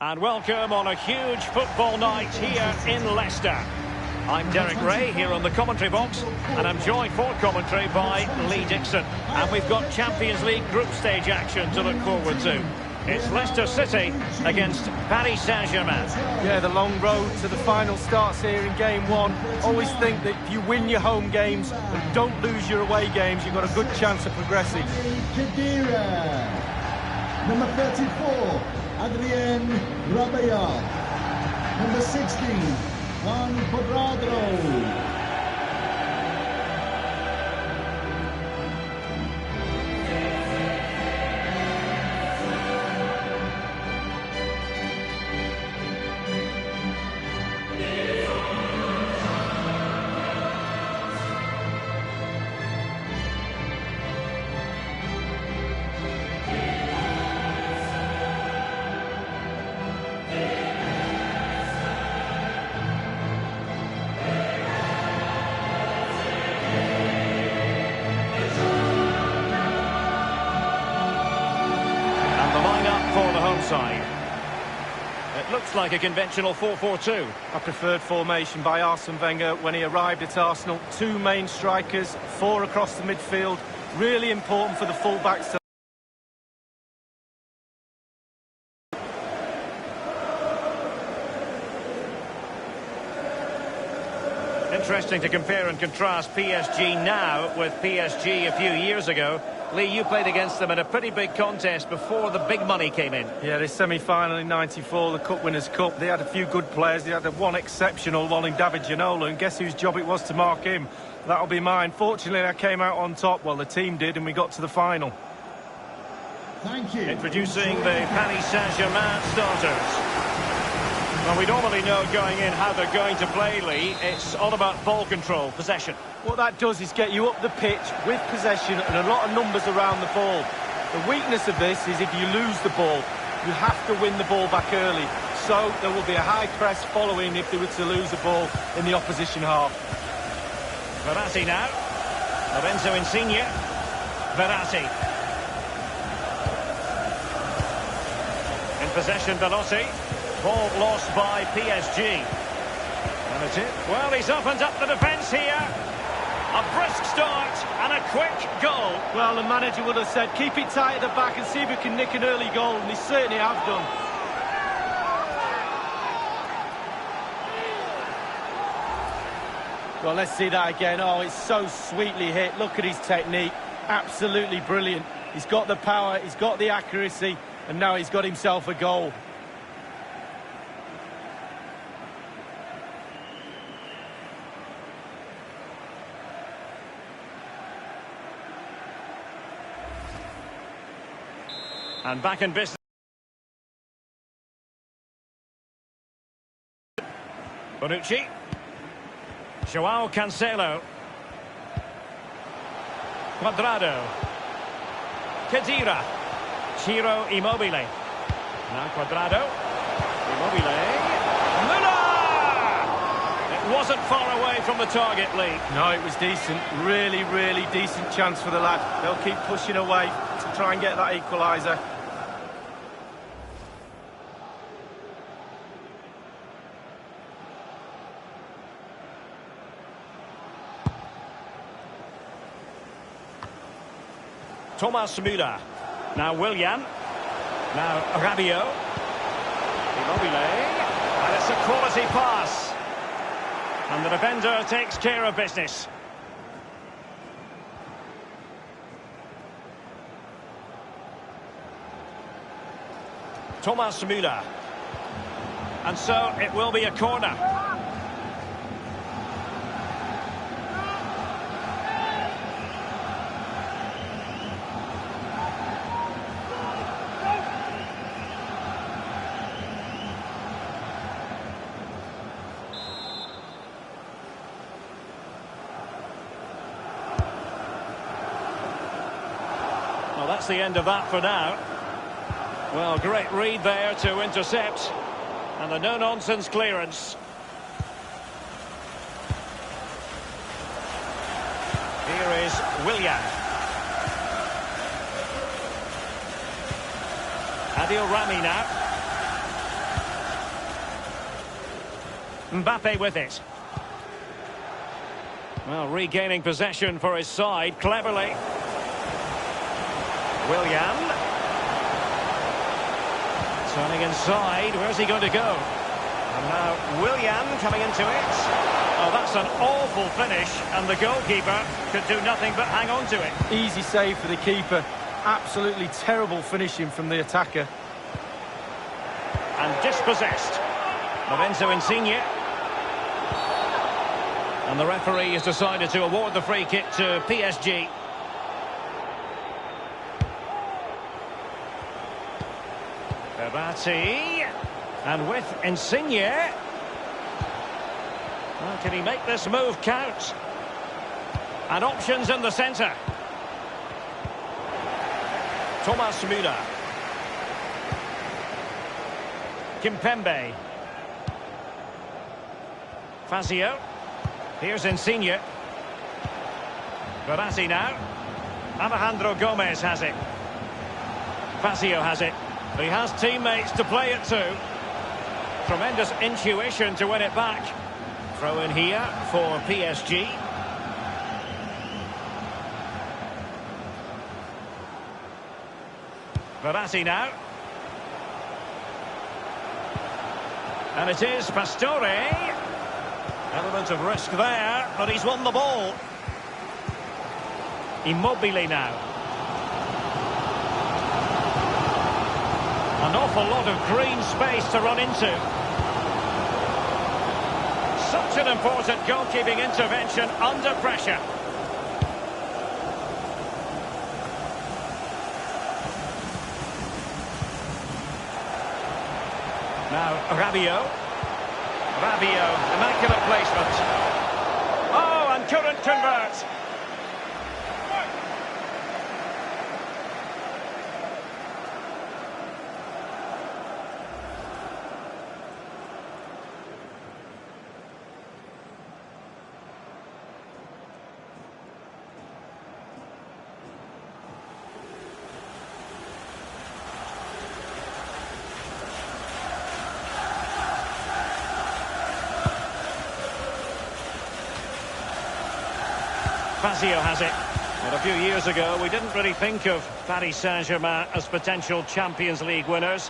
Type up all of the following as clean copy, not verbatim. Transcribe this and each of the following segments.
And welcome on a huge football night here in Leicester. I'm Derek Ray here on the commentary box, and I'm joined for commentary by Lee Dixon. And we've got Champions League group stage action to look forward to. It's Leicester City against Paris Saint-Germain. Yeah, the long road to the final starts here in game one. Always think that if you win your home games and don't lose your away games, you've got a good chance of progressing. Number 34, Adrien Rabiot. Number 16, Juan Cuadrado. Side. It looks like a conventional 4-4-2. A preferred formation by Arsene Wenger when he arrived at Arsenal. Two main strikers, four across the midfield. Really important for the full-backs to... Interesting to compare and contrast PSG now with PSG a few years ago. Lee, you played against them in a pretty big contest before the big money came in. Yeah, this semi-final in '94, the Cup Winners' Cup, they had a few good players. They had one exceptional one in David Ginola, and guess whose job it was to mark him? That'll be mine. Fortunately, I came out on top. Well, the team did, and we got to the final. Thank you. Introducing the Paris Saint-Germain starters. Well, we normally know going in how they're going to play, Lee. It's all about ball control, possession. What that does is get you up the pitch with possession and a lot of numbers around the ball. The weakness of this is if you lose the ball, you have to win the ball back early. So there will be a high press following if they were to lose the ball in the opposition half. Verratti now. Lorenzo Insigne. Verratti. In possession, Velotti. Ball lost by PSG. And it's it. Well, he's opened up the defence here. A brisk start and a quick goal. Well, the manager would have said, keep it tight at the back and see if we can nick an early goal, and they certainly have done. Well, let's see that again. Oh, it's so sweetly hit. Look at his technique. Absolutely brilliant. He's got the power, he's got the accuracy, and now he's got himself a goal. And back in business. Bonucci. Joao Cancelo. Cuadrado. Khedira. Ciro Immobile. Now Cuadrado. Immobile. Müller! It wasn't far away from the target, Lee. No, it was decent. Really, really decent chance for the lad. They'll keep pushing away to try and get that equaliser. Thomas Müller. Now Willian. Now Rabiot. Immobile. And it's a quality pass. And the defender takes care of business. Thomas Müller. And so it will be a corner. Well, that's the end of that for now. Well, great read there to intercept. And the no-nonsense clearance. Here is Willian. Adil Rami now. Mbappe with it. Well, regaining possession for his side, cleverly. Willian. Turning inside, where's he going to go? And now Willian coming into it. Oh, that's an awful finish, and the goalkeeper could do nothing but hang on to it. Easy save for the keeper. Absolutely terrible finishing from the attacker. And dispossessed. Lorenzo Insigne. And the referee has decided to award the free kick to PSG. Berratti. And with Insigne. Well, can he make this move count? And options in the centre. Thomas Müller. Kimpembe. Fazio. Here's Insigne. Verratti now. Alejandro Gomez has it. Fazio has it. He has teammates to play it to. Tremendous intuition to win it back. Throw in here for PSG. Verratti now. And it is Pastore. Element of risk there, but he's won the ball. Immobile now. An awful lot of green space to run into. Such an important goalkeeping intervention under pressure. Now Rabiot. Rabiot, immaculate placement. Oh, and couldn't convert. Fazio has it. And a few years ago, we didn't really think of Paris Saint-Germain as potential Champions League winners.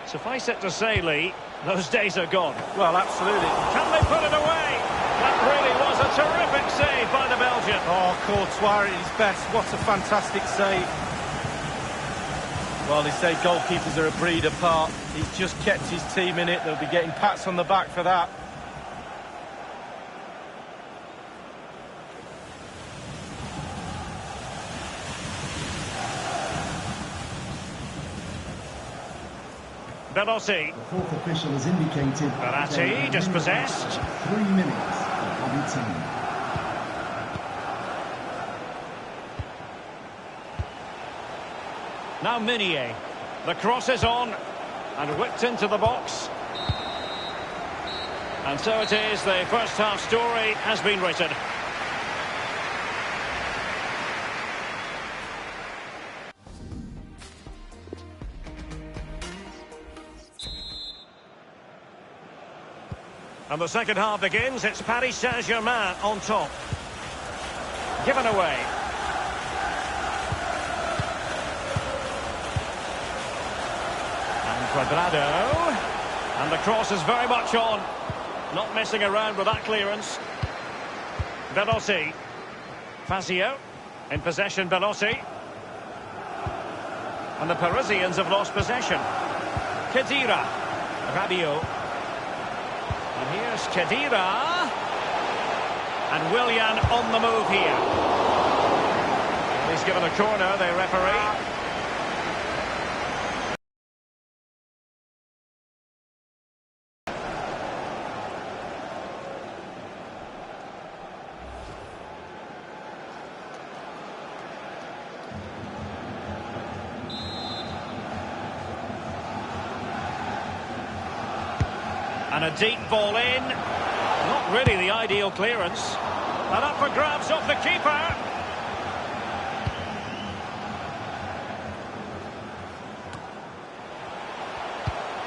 Suffice it to say, Lee, those days are gone. Well, absolutely. Can they put it away? That really was a terrific save by the Belgian. Oh, Courtois at his best. What a fantastic save. Well, they say goalkeepers are a breed apart. He's just kept his team in it. They'll be getting pats on the back for that. Belotti. The fourth official has indicated... Verratti, dispossessed. 3 minutes for every team. Now Meunier. The cross is on. And whipped into the box. And so it is, the first half story has been written. And the second half begins. It's Paris Saint-Germain on top. Given away. And Cuadrado. And the cross is very much on. Not messing around with that clearance. Belotti. Fazio. In possession, Belotti. And the Parisians have lost possession. Khedira. Rabiot. And here's Khedira. And Willian on the move here. He's given a corner, the referee. And a deep ball in. Not really the ideal clearance. And up for grabs off the keeper.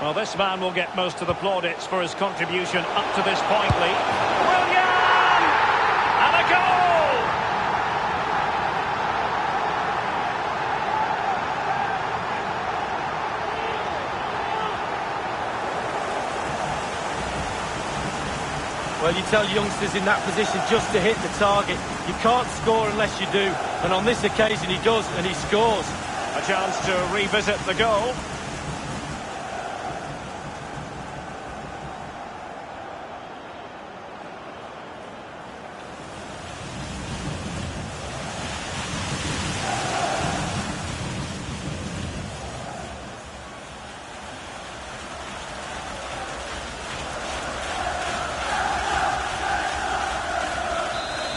Well, this man will get most of the plaudits for his contribution up to this point, Lee. Willian! And a goal! Well, you tell youngsters in that position just to hit the target. You can't score unless you do. And on this occasion he does, and he scores. A chance to revisit the goal.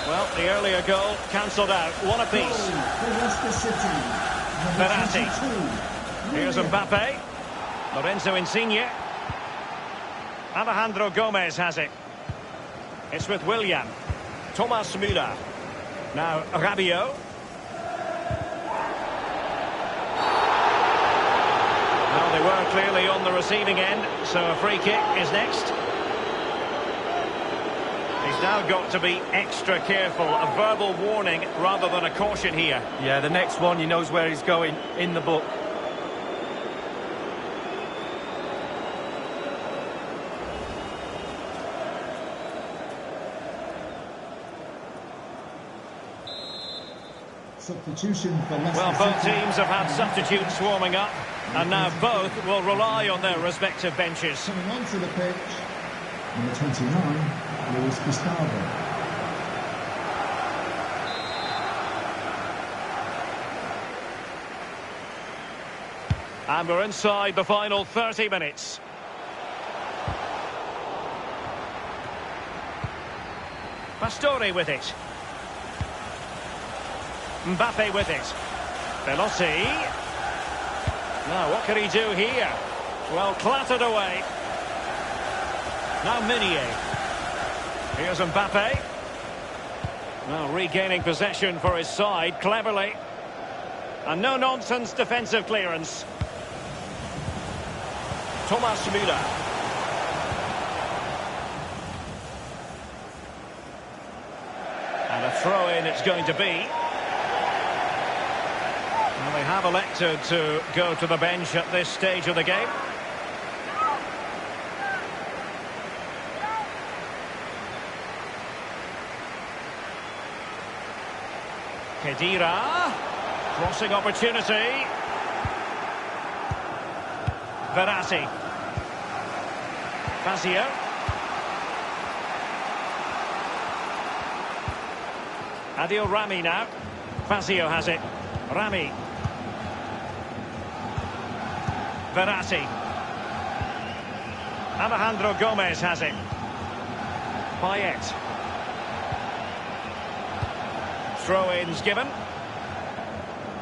Well, the earlier goal cancelled out. One apiece. Verratti. Here's Mbappe. Lorenzo Insigne. Alejandro Gomez has it. It's with Willian. Thomas Müller. Now Rabiot. Well, they were clearly on the receiving end, so a free kick is next. He's now got to be extra careful. A verbal warning rather than a caution here. Yeah, the next one, he knows where he's going in the book. Substitution for Leicester Well, both City. teams have had substitutes warming up, and now both will rely on their respective benches. Coming onto the pitch, number 29, Luis Gustavo. And we're inside the final 30 minutes. Pastore with it. Mbappe with it. Veloci. Now, what can he do here? Well, clattered away. Now Meunier. Here's Mbappe. Now regaining possession for his side cleverly. And no-nonsense defensive clearance. Thomas Müller. And a throw-in it's going to be. Well, they have elected to go to the bench at this stage of the game. Khedira. Crossing opportunity. Verratti. Fazio. Adil Rami now. Fazio has it. Rami. Verratti. Alejandro Gomez has it. Payet. Throw-ins given.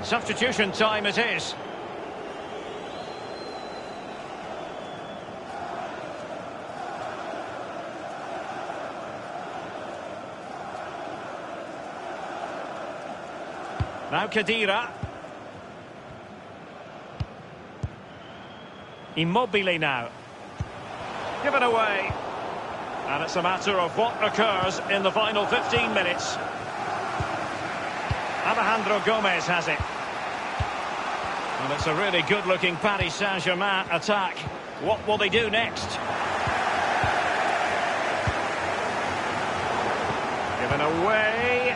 Substitution time it is. Now Khedira. Immobile now. Given away. And it's a matter of what occurs in the final 15 minutes. Alejandro Gomez has it. And it's a really good-looking Paris Saint-Germain attack. What will they do next? Given away.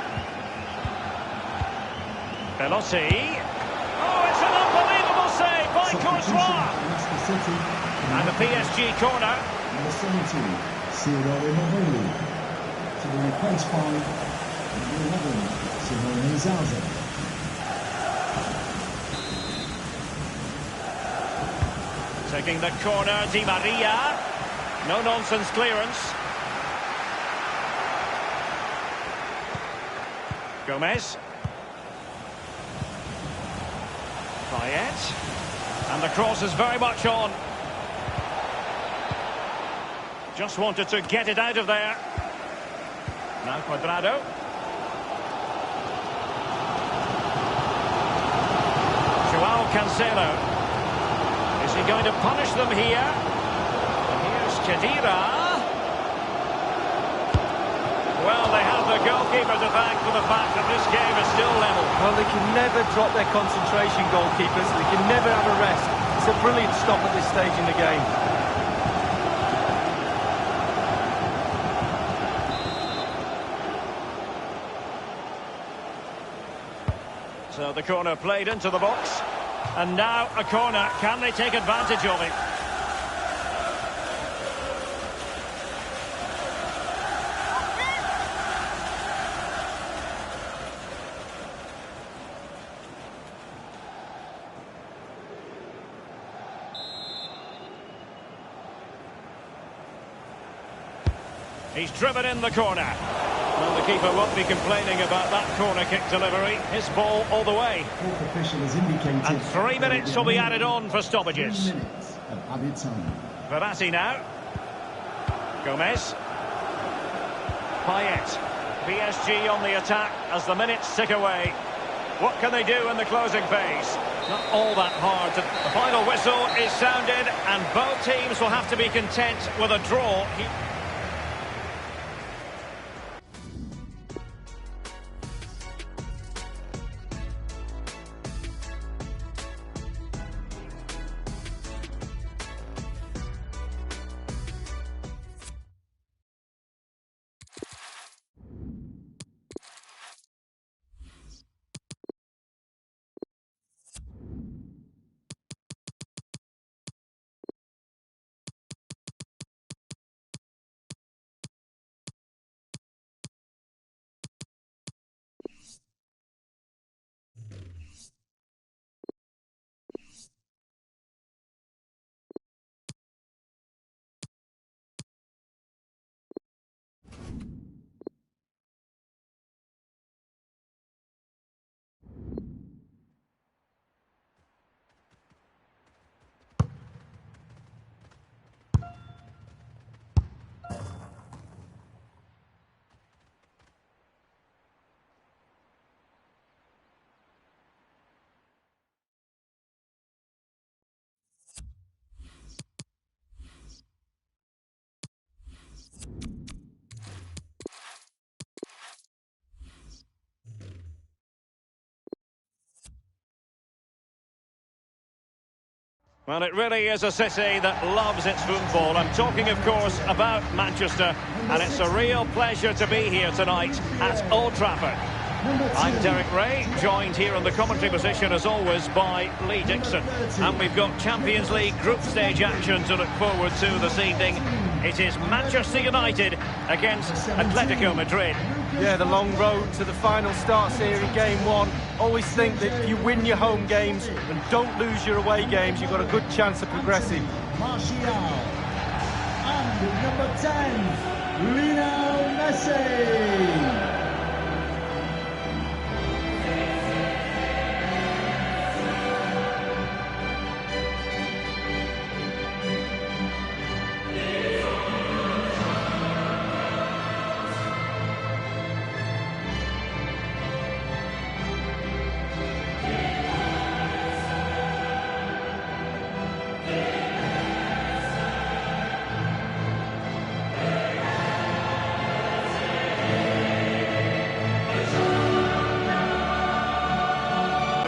Veloci. Oh, it's an unbelievable save by Courtois. And the PSG corner. Number 17, Ciro Immobile. To be replaced by number 11, Simone Zaza. Taking the corner, Di Maria. No-nonsense clearance. Gomez. Payet. And the cross is very much on. Just wanted to get it out of there. Now Cuadrado. Joao Cancelo is Is he going to punish them here? Here's Khedira. Well, they have the goalkeeper to thank for the fact that this game is still level. Well, they can never drop their concentration, goalkeepers. They can never have a rest. It's a brilliant stop at this stage in the game. So the corner played into the box. And now a corner. Can they take advantage of it? He's driven in the corner. Well, the keeper won't be complaining about that corner kick delivery. His ball all the way. Fourth official has indicated. And 3 minutes will be added on for stoppages. 3 minutes of added time. Verratti now. Gomez. Payet. PSG on the attack as the minutes tick away. What can they do in the closing phase? Not all that hard. The final whistle is sounded and both teams will have to be content with a draw. Well, it really is a city that loves its football. I'm talking, of course, about Manchester, and it's a real pleasure to be here tonight at Old Trafford. I'm Derek Ray, joined here in the commentary position, as always, by Lee Dixon. And we've got Champions League group stage action to look forward to this evening. It is Manchester United against Atletico Madrid. Yeah, the long road to the final starts here in game one. Always think that if you win your home games and don't lose your away games, you've got a good chance of progressing. Martial. And number 10, Lionel Messi.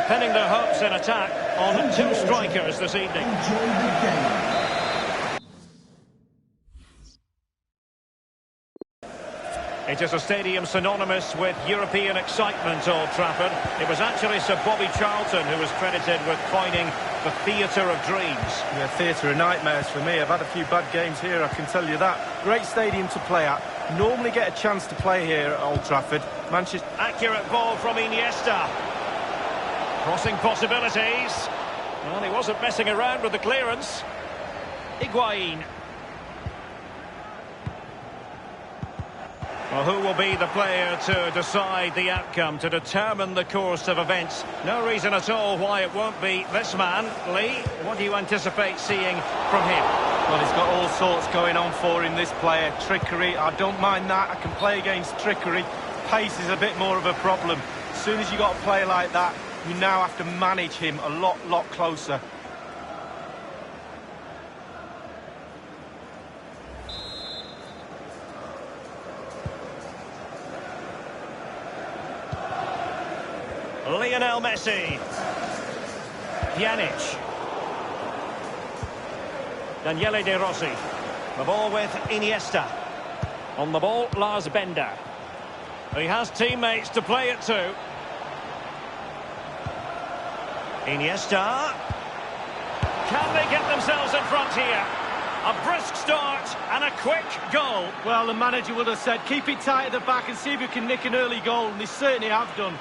Pinning their hopes in attack on two strikers this evening. Enjoy the game. It is a stadium synonymous with European excitement, Old Trafford. It was actually Sir Bobby Charlton who was credited with coining the theatre of dreams. Yeah, theatre of nightmares for me. I've had a few bad games here, I can tell you that. Great stadium to play at. Normally get a chance to play here at Old Trafford. Manchester. Accurate ball from Iniesta. Crossing possibilities. Well, he wasn't messing around with the clearance. Higuain. Well, who will be the player to decide the outcome, to determine the course of events? No reason at all why it won't be this man. Lee, what do you anticipate seeing from him? Well, he's got all sorts going on for him, this player. Trickery, I don't mind that. I can play against trickery. Pace is a bit more of a problem. As soon as you got a player like that, you now have to manage him a lot closer. Lionel Messi. Pjanic. Daniele De Rossi. The ball with Iniesta. On the ball, Lars Bender. He has teammates to play it to. Iniesta. Can they get themselves in front here? A brisk start and a quick goal. Well, the manager would have said, keep it tight at the back and see if you can nick an early goal, and they certainly have done.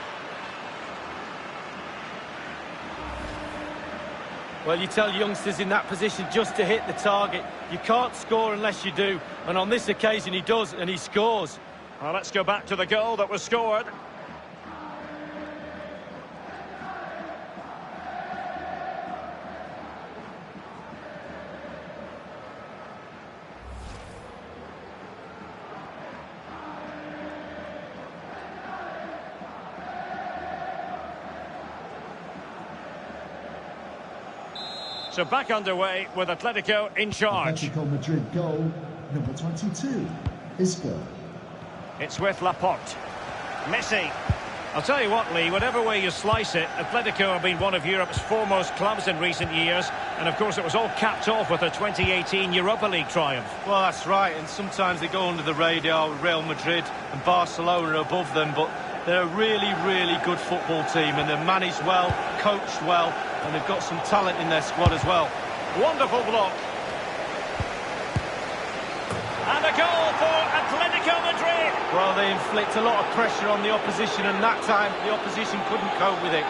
Well, you tell youngsters in that position just to hit the target. You can't score unless you do, and on this occasion he does, and he scores. Well, let's go back to the goal that was scored. So back underway with Atletico in charge. Atletico Madrid goal, number 22, Isco. It's with Laporte. Messi. I'll tell you what, Lee, whatever way you slice it, Atletico have been one of Europe's foremost clubs in recent years. And of course it was all capped off with a 2018 Europa League triumph. Well, that's right, and sometimes they go under the radar with Real Madrid and Barcelona above them, but they're a really, really good football team, and they're managed well, coached well, and they've got some talent in their squad as well. Wonderful block. And a goal for Atletico Madrid. Well, they inflict a lot of pressure on the opposition, and that time the opposition couldn't cope with it.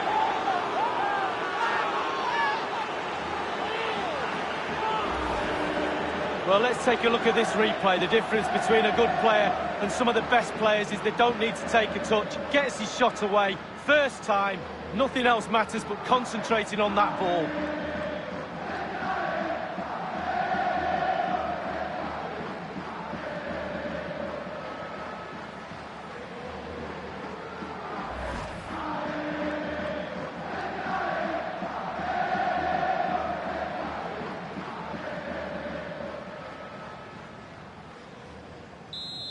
Well, let's take a look at this replay. The difference between a good player and some of the best players is they don't need to take a touch. Gets his shot away, first time, nothing else matters but concentrating on that ball.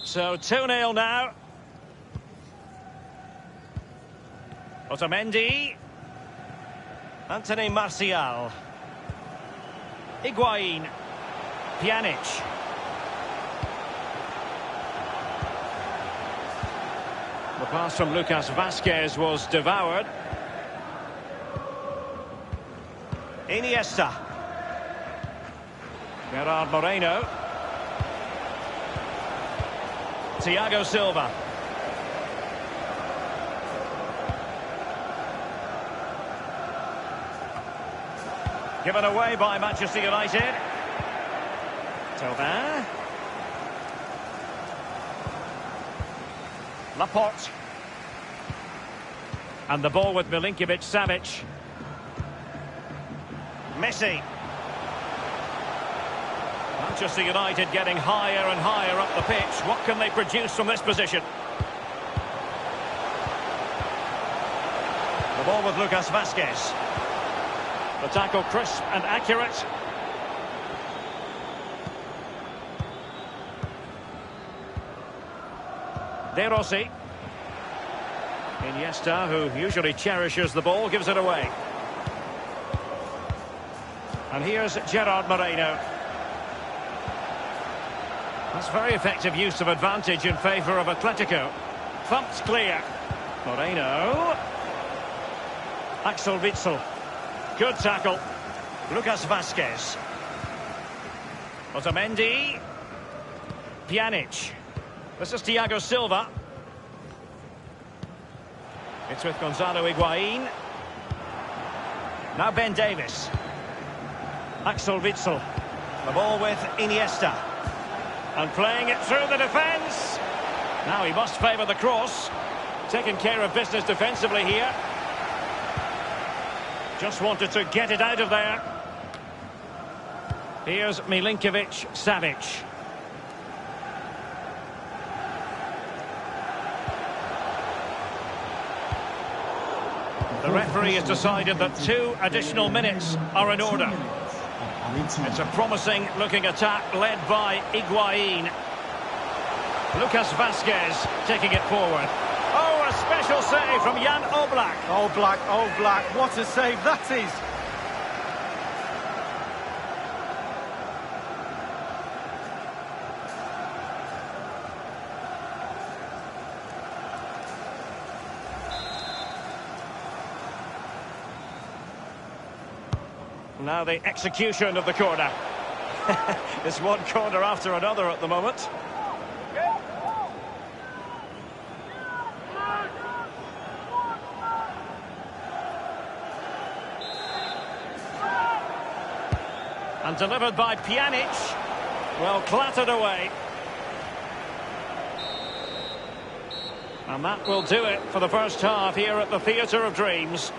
So 2-0 now. Otamendi. Anthony Martial. Higuain. Pjanic. The pass from Lucas Vazquez was devoured. Iniesta. Gerard Moreno. Thiago Silva. Given away by Manchester United. Thauvin. Laporte. And the ball with Milinkovic-Savic. Messi. Manchester United getting higher and higher up the pitch. What can they produce from this position? The ball with Lucas Vazquez. The tackle crisp and accurate. De Rossi. Iniesta, who usually cherishes the ball, gives it away. And here's Gerard Moreno. That's very effective use of advantage in favour of Atletico. Thumped clear. Moreno. Axel Witsel. Good tackle. Lucas Vazquez. Otamendi. Pjanic. This is Thiago Silva. It's with Gonzalo Higuain. Now Ben Davies. Axel Witsel. The ball with Iniesta. And playing it through the defence. Now he must favour the cross. Taking care of business defensively here. Just wanted to get it out of there. Here's Milinkovic-Savic. The referee has decided that 2 additional minutes are in order. It's a promising looking attack led by Higuain. Lucas Vazquez taking it forward. Oh, a a special save from Jan Oblak. Oblak, what a save that is! Now the execution of the corner. It's one corner after another at the moment. And delivered by Pjanic. Well, clattered away. And that will do it for the first half here at the Theatre of Dreams.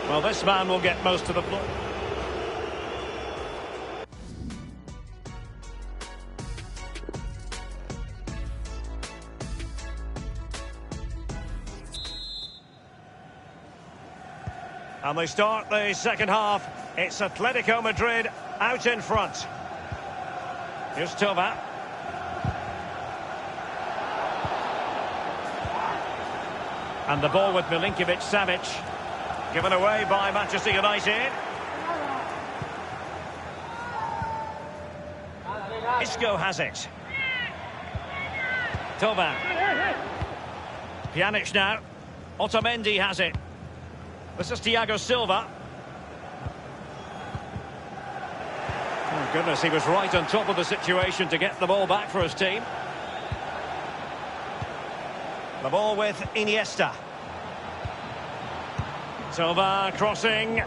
Well, this man will get most of the floor. And they start the second half. It's Atletico Madrid out in front. Here's Tova. And the ball with Milinkovic-Savic. Given away by Manchester United. Isco has it. Tova. Pjanic now. Otamendi has it. This is Thiago Silva. Oh, goodness, he was right on top of the situation to get the ball back for his team. The ball with Iniesta. Silva crossing.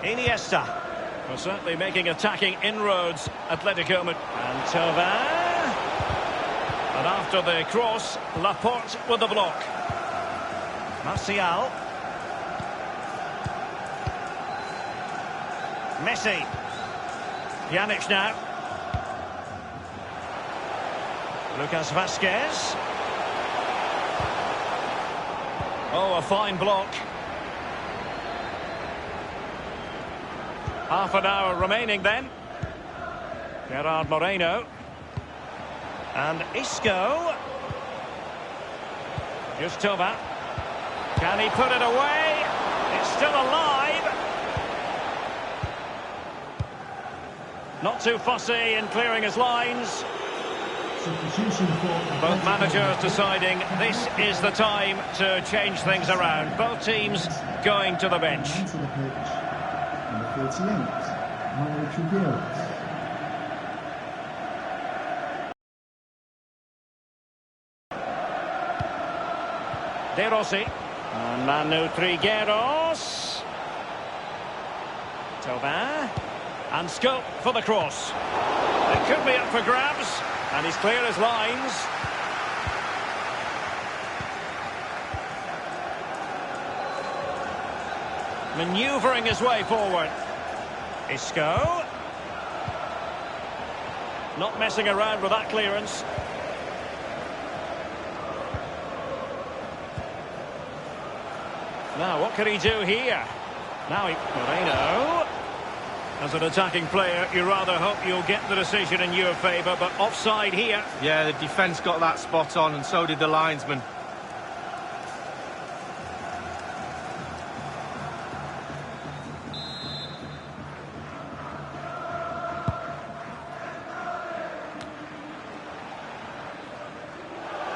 Iniesta. Well, certainly making attacking inroads, Atletico Madrid. And Tova. And after the cross, Laporte with the block. Martial. Messi. Pjanic now. Lucas Vazquez. Oh, a fine block. Half an hour remaining then. Gerard Moreno. And Isco. Here's Tova. Can he put it away? It's still alive. Not too fussy in clearing his lines. Both managers deciding this is the time to change things around. Both teams going to the bench. Number 38, Mario Trigueros. De Rossi. And Manu Trigueros. Tova. And scope for the cross. It could be up for grabs. And he's clear as lines. Manoeuvring his way forward. Isco. Not messing around with that clearance. Now, what can he do here? Now, Moreno. As an attacking player, you rather hope you'll get the decision in your favour, but offside here. Yeah, the defence got that spot on, and so did the linesman.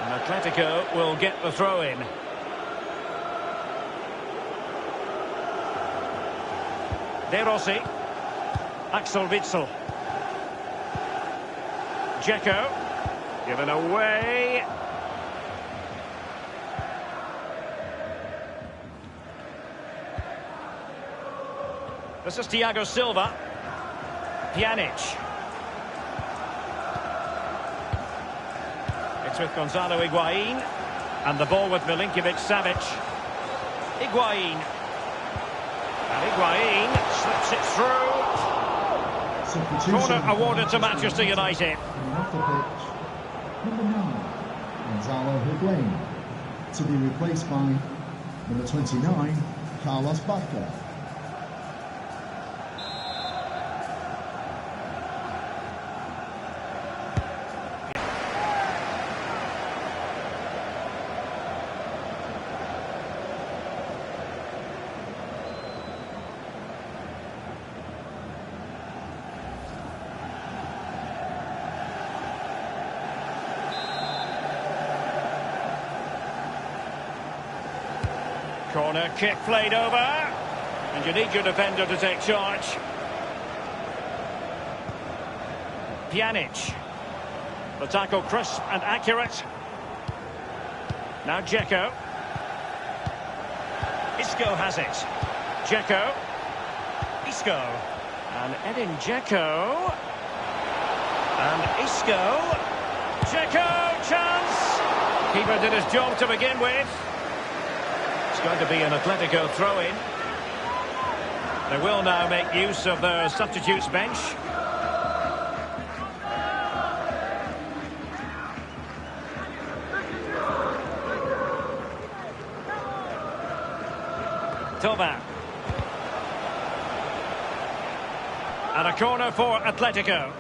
And Atletico will get the throw in. De Rossi. Axel Witsel. Dzeko. Given away. This is Thiago Silva. Pjanic. It's with Gonzalo Higuain. And the ball with Milinkovic-Savic. Higuain. And Higuain slips it through. Corner awarded to Manchester United. Off the pitch, number 9, Gonzalo Higuain, to be replaced by number 29, Carlos Bacca. Corner kick played over. And you need your defender to take charge. Pjanic. The tackle crisp and accurate. Now Dzeko. Isco has it. Dzeko. Isco. And Edin Dzeko. And Isco. Dzeko, chance! Keeper did his job to begin with. It's going to be an Atletico throw-in. They will now make use of their substitutes bench. Tova. And a corner for Atletico.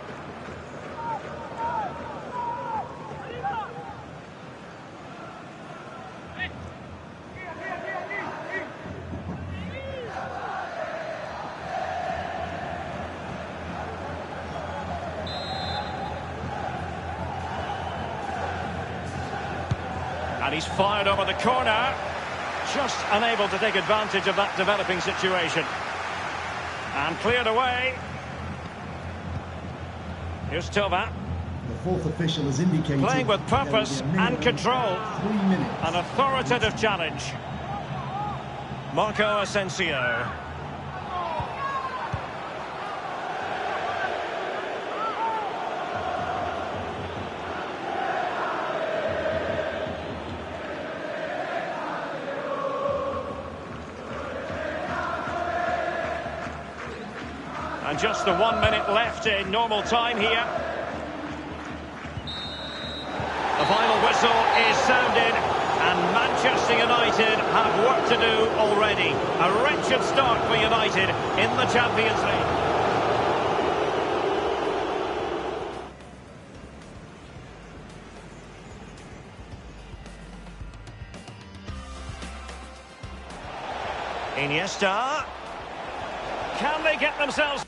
And he's fired over the corner. Just unable to take advantage of that developing situation. And cleared away. Here's Tova. The fourth official has indicated playing with purpose and control. 3 minutes. An authoritative challenge. Marco Asensio. And just the 1 minute left in normal time here. The final whistle is sounded, and Manchester United have work to do already. A wretched start for United in the Champions League. Iniesta. Can they get themselves...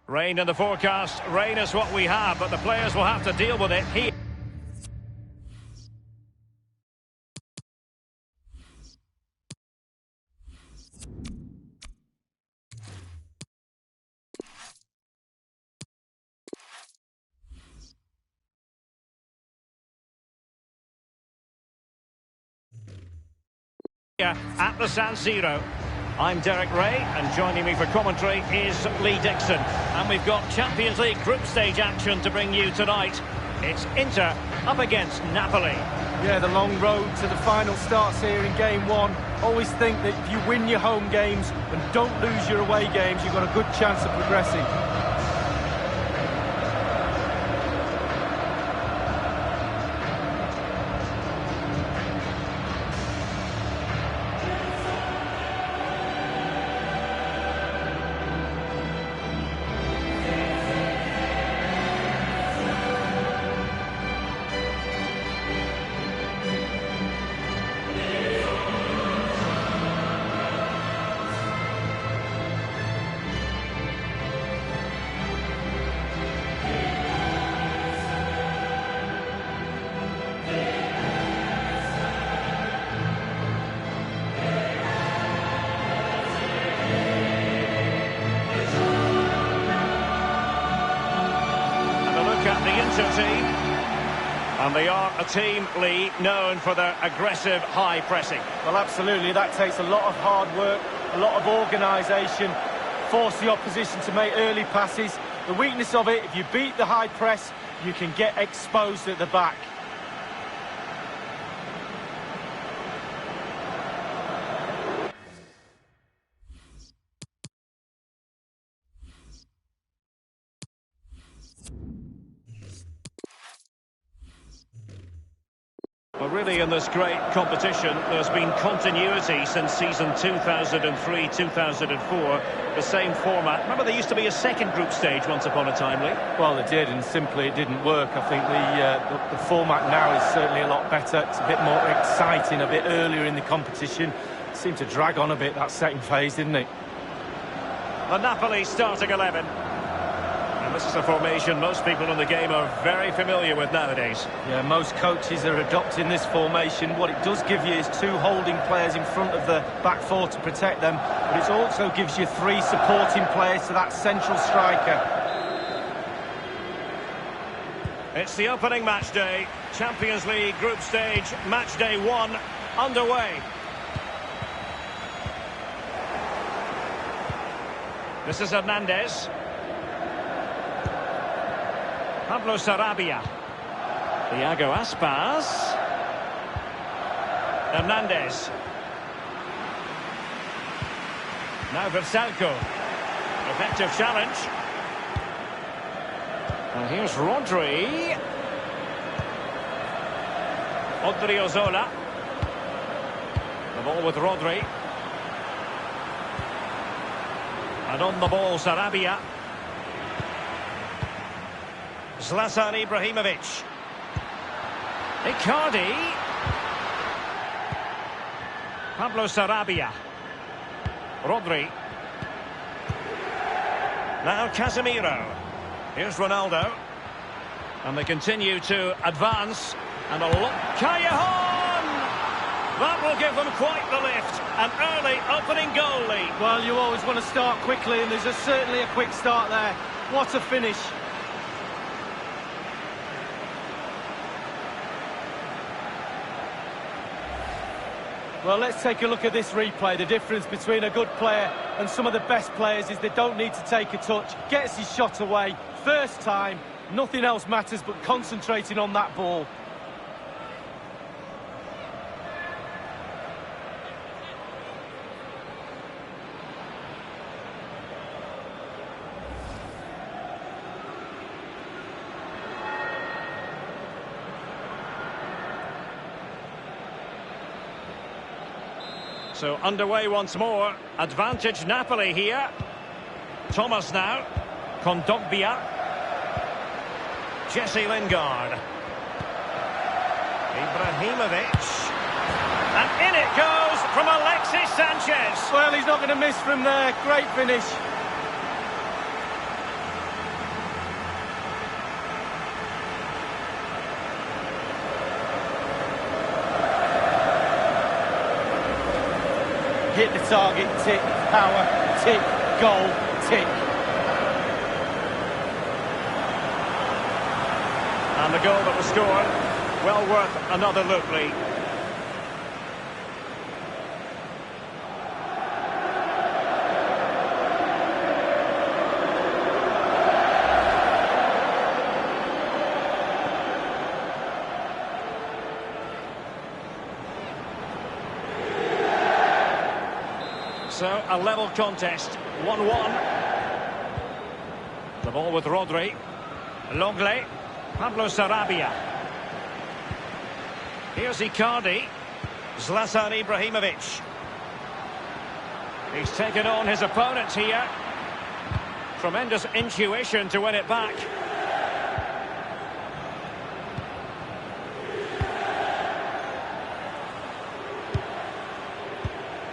Rain in the forecast. Rain is what we have, but the players will have to deal with it here. At the San Siro. I'm Derek Ray, and joining me for commentary is Lee Dixon. And we've got Champions League group stage action to bring you tonight. It's Inter up against Napoli. Yeah, the long road to the final starts here in game one. Always think that if you win your home games and don't lose your away games, you've got a good chance of progressing. Inter team. And they are a team, Lee, known for their aggressive high pressing. Well, absolutely. That takes a lot of hard work, a lot of organisation, force the opposition to make early passes. The weakness of it, if you beat the high press, you can get exposed at the back. Well, really, in this great competition, there's been continuity since season 2003-2004. The same format. Remember, there used to be a second group stage once upon a time, Lee? Well, it did, and simply it didn't work. I think the format now is certainly a lot better. It's a bit more exciting, a bit earlier in the competition. It seemed to drag on a bit, that second phase, didn't it? The Napoli starting 11. And this is a formation most people in the game are very familiar with nowadays. Yeah, most coaches are adopting this formation. What it does give you is two holding players in front of the back four to protect them, but it also gives you three supporting players to that central striker. It's the opening match day. Champions League group stage, match day 1 underway. This is Hernandez. Pablo Sarabia. Iago Aspas. Hernandez. Now Versalco. Effective challenge. And here's Rodri. Odriozola. The ball with Rodri. And on the ball, Sarabia. Zlatan Ibrahimovic. Icardi. Pablo Sarabia. Rodri. Now Casemiro. Here's Ronaldo. And they continue to advance. And a look. Callejon! That will give them quite the lift. An early opening goal lead. Well, you always want to start quickly, and there's certainly a quick start there. What a finish. Well, let's take a look at this replay. The difference between a good player and some of the best players is they don't need to take a touch. Gets his shot away. First time. Nothing else matters but concentrating on that ball. So underway once more. Advantage Napoli here. Thomas now. Kondogbia. Jesse Lingard. Ibrahimovic. And in it goes from Alexis Sanchez. Well, he's not going to miss from there. Great finish. Hit the target, tick, power, tick, goal, tick. And the goal that was scored, well worth another look, Lee. So, a level contest, 1-1. The ball with Rodri. Longley. Pablo Sarabia. Here's Icardi. Zlatan Ibrahimovic. He's taken on his opponent here. Tremendous intuition to win it back.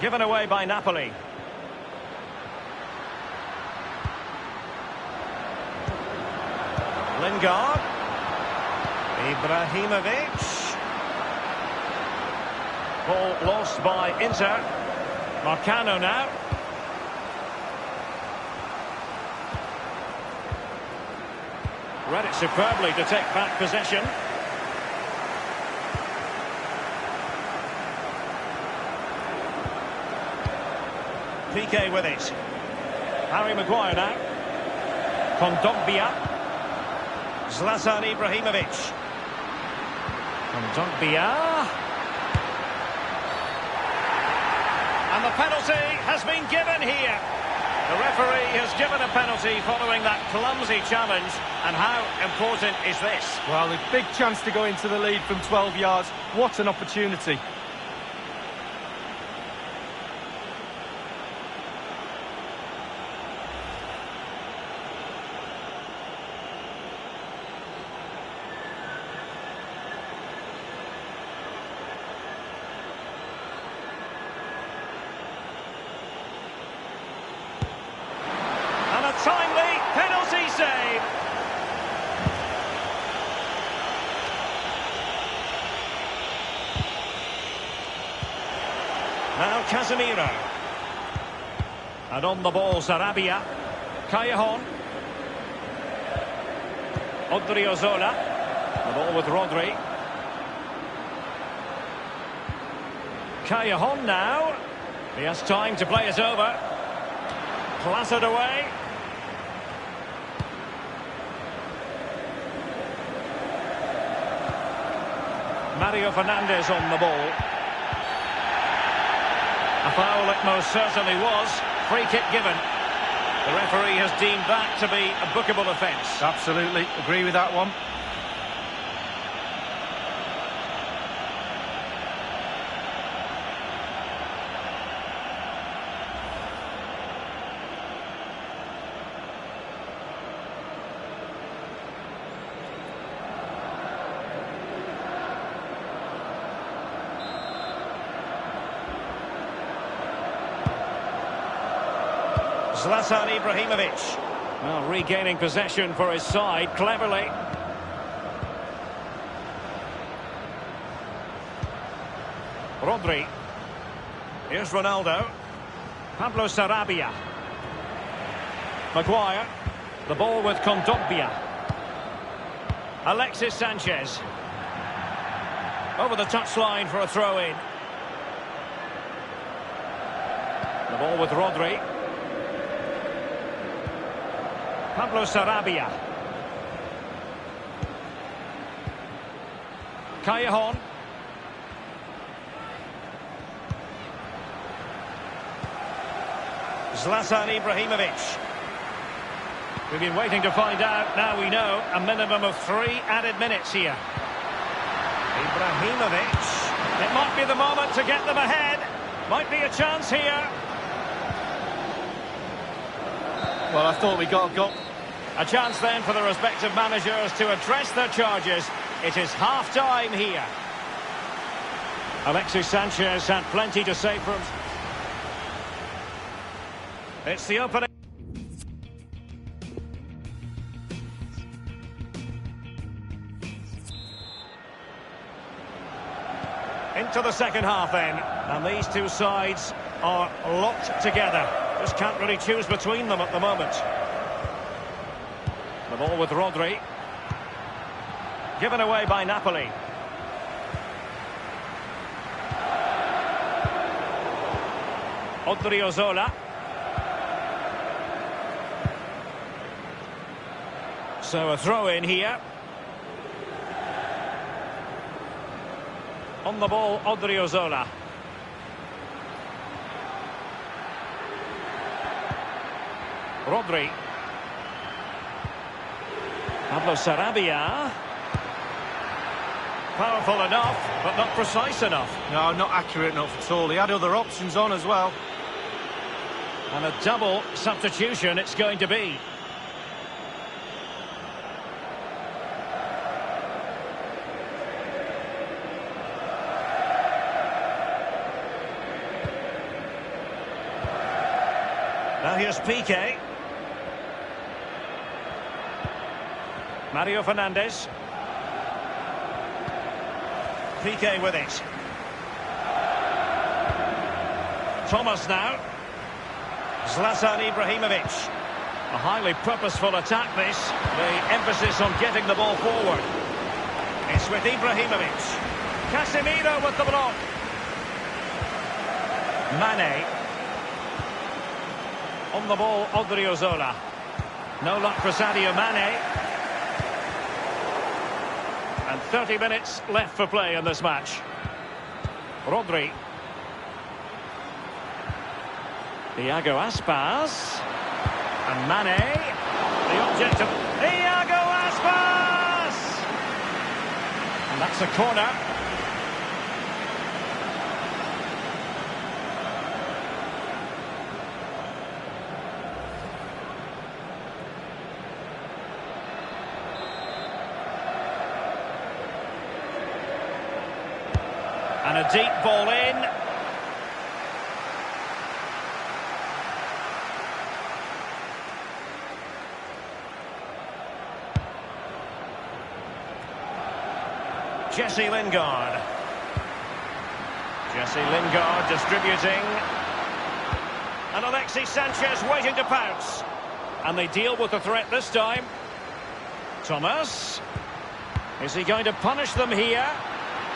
Given away by Napoli. Lingard. Ibrahimovic. Ball lost by Inter. Marcano now. Read it superbly to take back possession. PK with it. Harry Maguire now. Kondogbia. Zlatan Ibrahimovic. Kondogbia. And the penalty has been given here. The referee has given a penalty following that clumsy challenge. And how important is this? Well, a big chance to go into the lead from 12 yards. What an opportunity. Timely penalty save. Now Casemiro. And on the ball, Sarabia. Callejon. Odriozola. The ball with Rodri. Callejon now. He has time to play it over. Clattered away. Mario Fernandes on the ball. A foul it most certainly was. Free kick given. The referee has deemed that to be a bookable offence. Absolutely, agree with that one. Zlatan Ibrahimovic. Well, regaining possession for his side cleverly. Rodri. Here's Ronaldo. Pablo Sarabia. Maguire. The ball with Kondogbia. Alexis Sanchez. Over the touchline for a throw-in. The ball with Rodri. Pablo Sarabia. Callejon. Zlatan Ibrahimovic. We've been waiting to find out. Now we know. A minimum of 3 added minutes here. Ibrahimovic. It might be the moment to get them ahead. Might be a chance here. Well, I thought we got a goal. A chance then for the respective managers to address their charges. It is half-time here. Alexis Sanchez had plenty to say for him. It's the opening. Into the second half then. And these two sides are locked together. Just can't really choose between them at the moment. The ball with Rodri. Given away by Napoli. Odriozola. So a throw in here. On the ball, Odriozola. Rodri. Pablo Sarabia. Powerful enough, but not precise enough. No, not accurate enough at all. He had other options on as well. And a double substitution it's going to be. Now here's PK. Mario Fernandes. PK with it. Thomas now. Zlatan Ibrahimovic. A highly purposeful attack this. The emphasis on getting the ball forward. It's with Ibrahimovic. Casemiro with the block. Mane. On the ball, Odriozola. No luck for Sadio Mane. And 30 minutes left for play in this match. Rodri. Iago Aspas. And Mane. The object of Iago Aspas! And that's a corner. And a deep ball in. Jesse Lingard. Jesse Lingard distributing. And Alexis Sanchez waiting to pounce. And they deal with the threat this time. Thomas. Is he going to punish them here?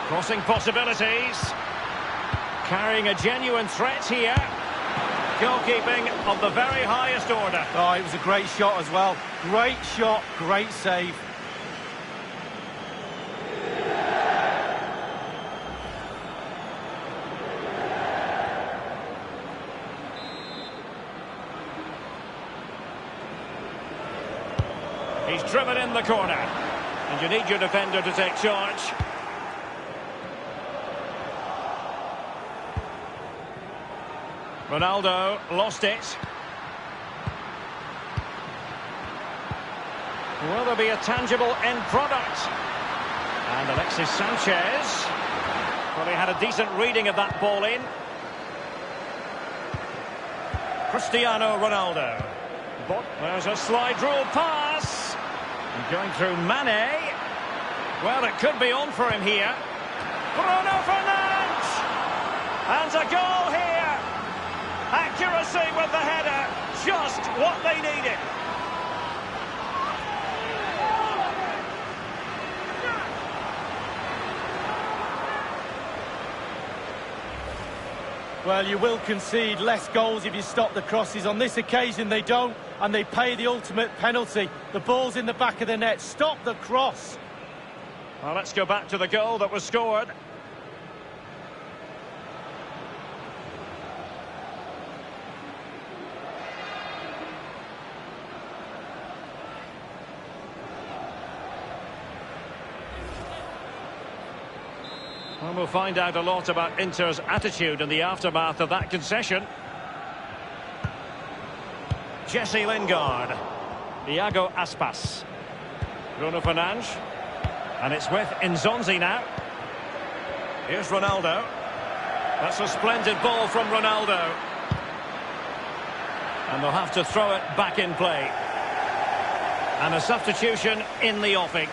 Crossing possibilities. Carrying a genuine threat here. Goalkeeping of the very highest order. Oh, it was a great shot as well. Great shot, great save. He's driven in the corner. And you need your defender to take charge. Ronaldo lost it. Will there be a tangible end product? And Alexis Sanchez. Well, he had a decent reading of that ball in. Cristiano Ronaldo. But there's a slide rule pass. And going through Mane. Well, it could be on for him here. Bruno Fernandes! And a goal here. Accuracy with the header, just what they needed. Well, you will concede less goals if you stop the crosses. On this occasion, they don't, and they pay the ultimate penalty. The ball's in the back of the net. Stop the cross. Well, let's go back to the goal that was scored. Well, we'll find out a lot about Inter's attitude in the aftermath of that concession. Jesse Lingard. Iago Aspas. Bruno Fernandes. And it's with Nzonzi now. Here's Ronaldo. That's a splendid ball from Ronaldo. And they'll have to throw it back in play. And a substitution in the offing.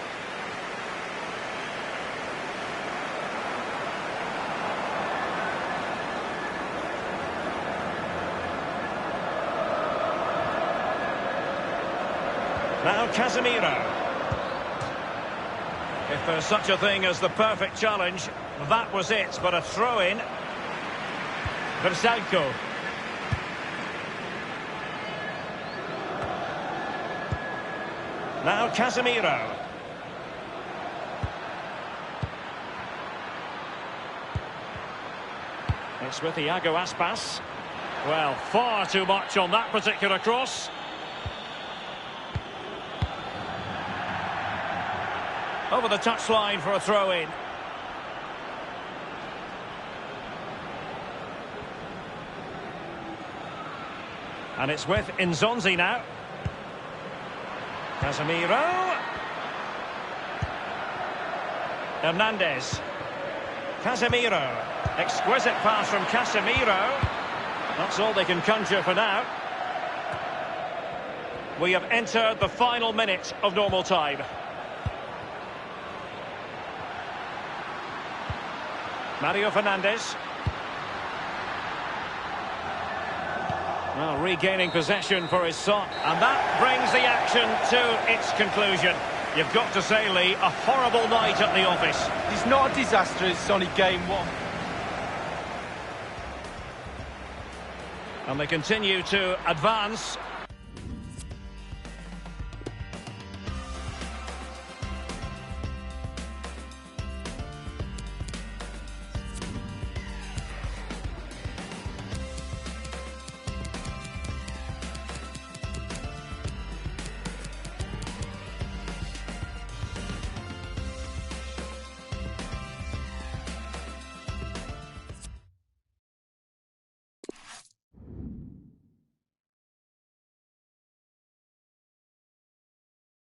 Now Casemiro. If there's such a thing as the perfect challenge, that was it, but a throw-in. Versalco. Now Casemiro. It's with Iago Aspas. Well, far too much on that particular cross. Over the touchline for a throw-in. And it's with Nzonzi now. Casemiro. Hernandez. Casemiro. Exquisite pass from Casemiro. That's all they can conjure for now. We have entered the final minute of normal time. Mario Fernandes. Well, regaining possession for his son. And that brings the action to its conclusion. You've got to say, Lee, a horrible night at the office. It's not a disaster, it's only game one. And they continue to advance